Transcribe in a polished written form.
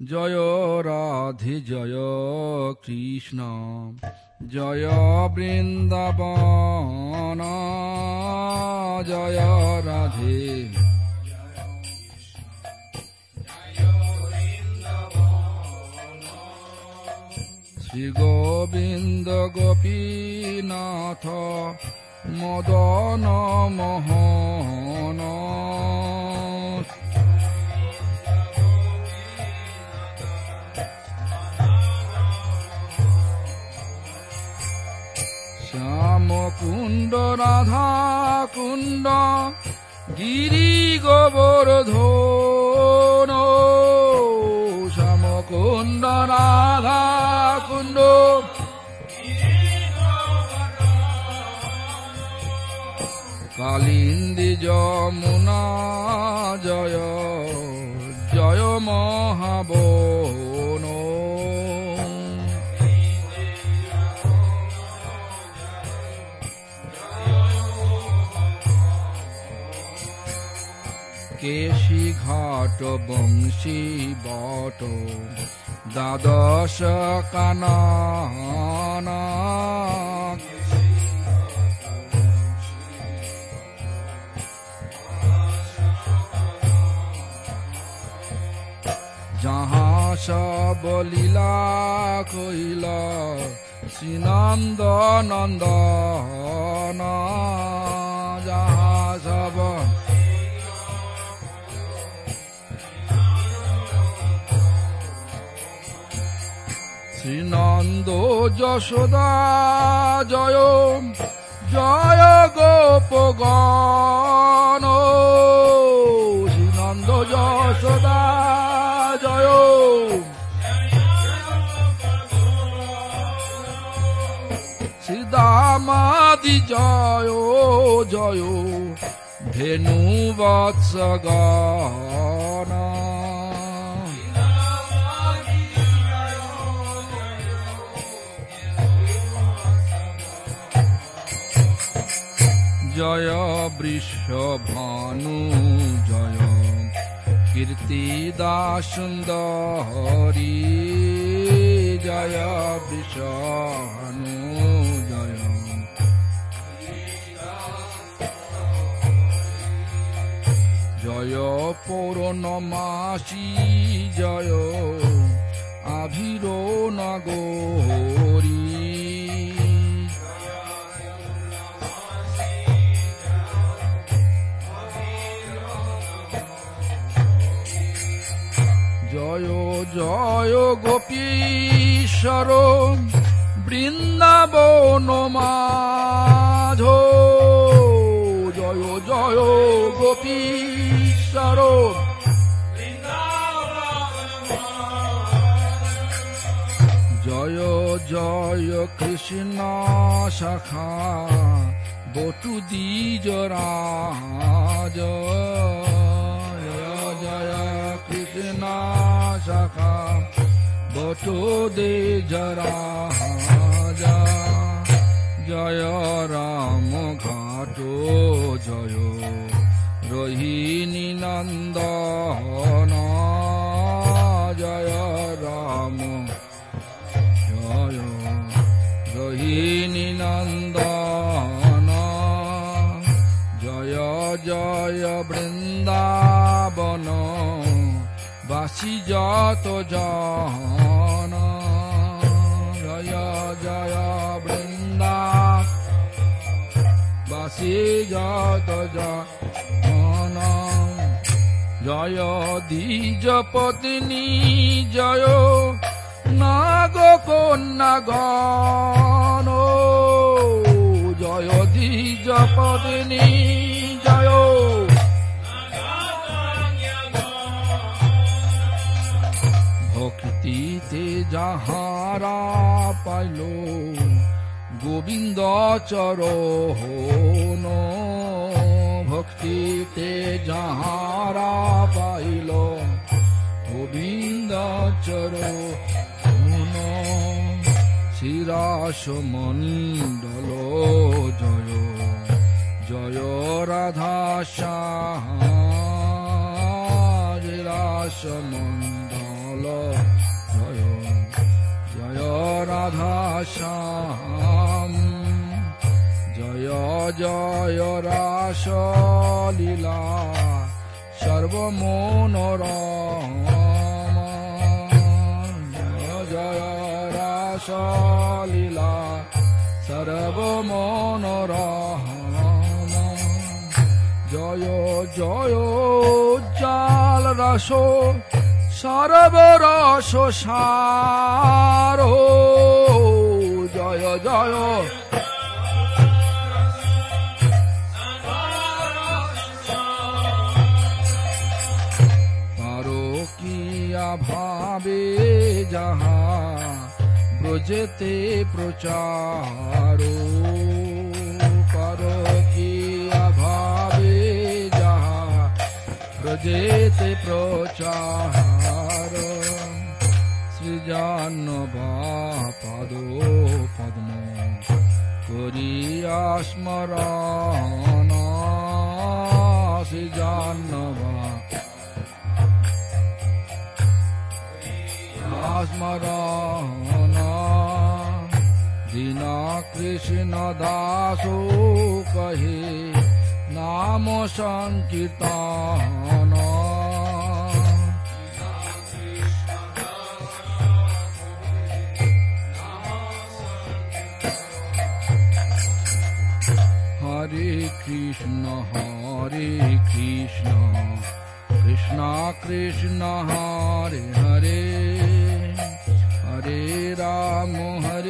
জয় রাধে জয় কৃষ্ণ জয় বৃন্দাবন জয় রাধে শ্রী গোবিন্দ গোপীনাথ মদন মোহন শ্যাম কুণ্ড রাধা কুণ্ড গিরি গোবর্ধন শ্যাম কুণ্ড রাধা কুণ্ড কালিন্দী যমুনা জয় জয় মহাবন কেশী ঘাট বংশী বট দ্বাদশ কানন যাহা সব লীলা কইল শ্রীনন্দ নন্দন যাহা সব শ্রীনন্দ যশোদা জয় জয় গোপগণ শ্রীনন্দ যশোদা জয় শ্রীদামাদি জয় জয় ধেনু বৎসগণ জয় বৃষভানু জয় কীর্তিদা সুন্দরী জয় বৃষভানু জয় জয় পৌর্ণমাসী জয় আভির নগরী জয় জয় গোপীশ্বর বৃন্দাবন মাঝ জয় জয় গোপীশ্বর জয় জয় কৃষ্ণ শাখা বটু দ্বিজরাজ জয় কৃষ্ণ শাখা বটু দ্বিজরাজ জয় রাম ঘাট জয় রোহিণী নন্দন জয় রাম জয় রোহিণী নন্দন জয় জয় বৃন্দাবন বাসী যত জন জয় জয় বৃন্দাবাসী যত জন জয় দ্বিজ পত্নী জয় নাগ কন্যাগণ জয় দ্বিজ পত্নী জয় ভক্তিতে যাহারা পাইল গোবিন্দ চরণ ভক্তিতে যাহারা পাইল গোবিন্দ চরণ শিরাস মণ্ডল জয় জয় রাধা শ্যাম রাস মণ্ডল বল জয় জয় রাধা শ্যাম জয় জয় রাস লীলা সর্বমনোরম জয় রাস লীলা সর্বমনোরম জয় জয় জাল রস সর্বরস সার জয় জয় পারকিয়া ভাবে যাহা ব্রজেতে প্রচার পারকিয়া ভাবে যাহা ব্রজেতে প্রচার শ্রীজাহ্নবা পাদ পদ্ম করিয়া স্মরণ শ্রীজাহ্নবা স্মরণ দীনা কৃষ্ণ দাস কহে নাম সংকীর্তন হরে কৃষ্ণ কৃষ্ণ কৃষ্ণ হরে হরে হরে রাম হরে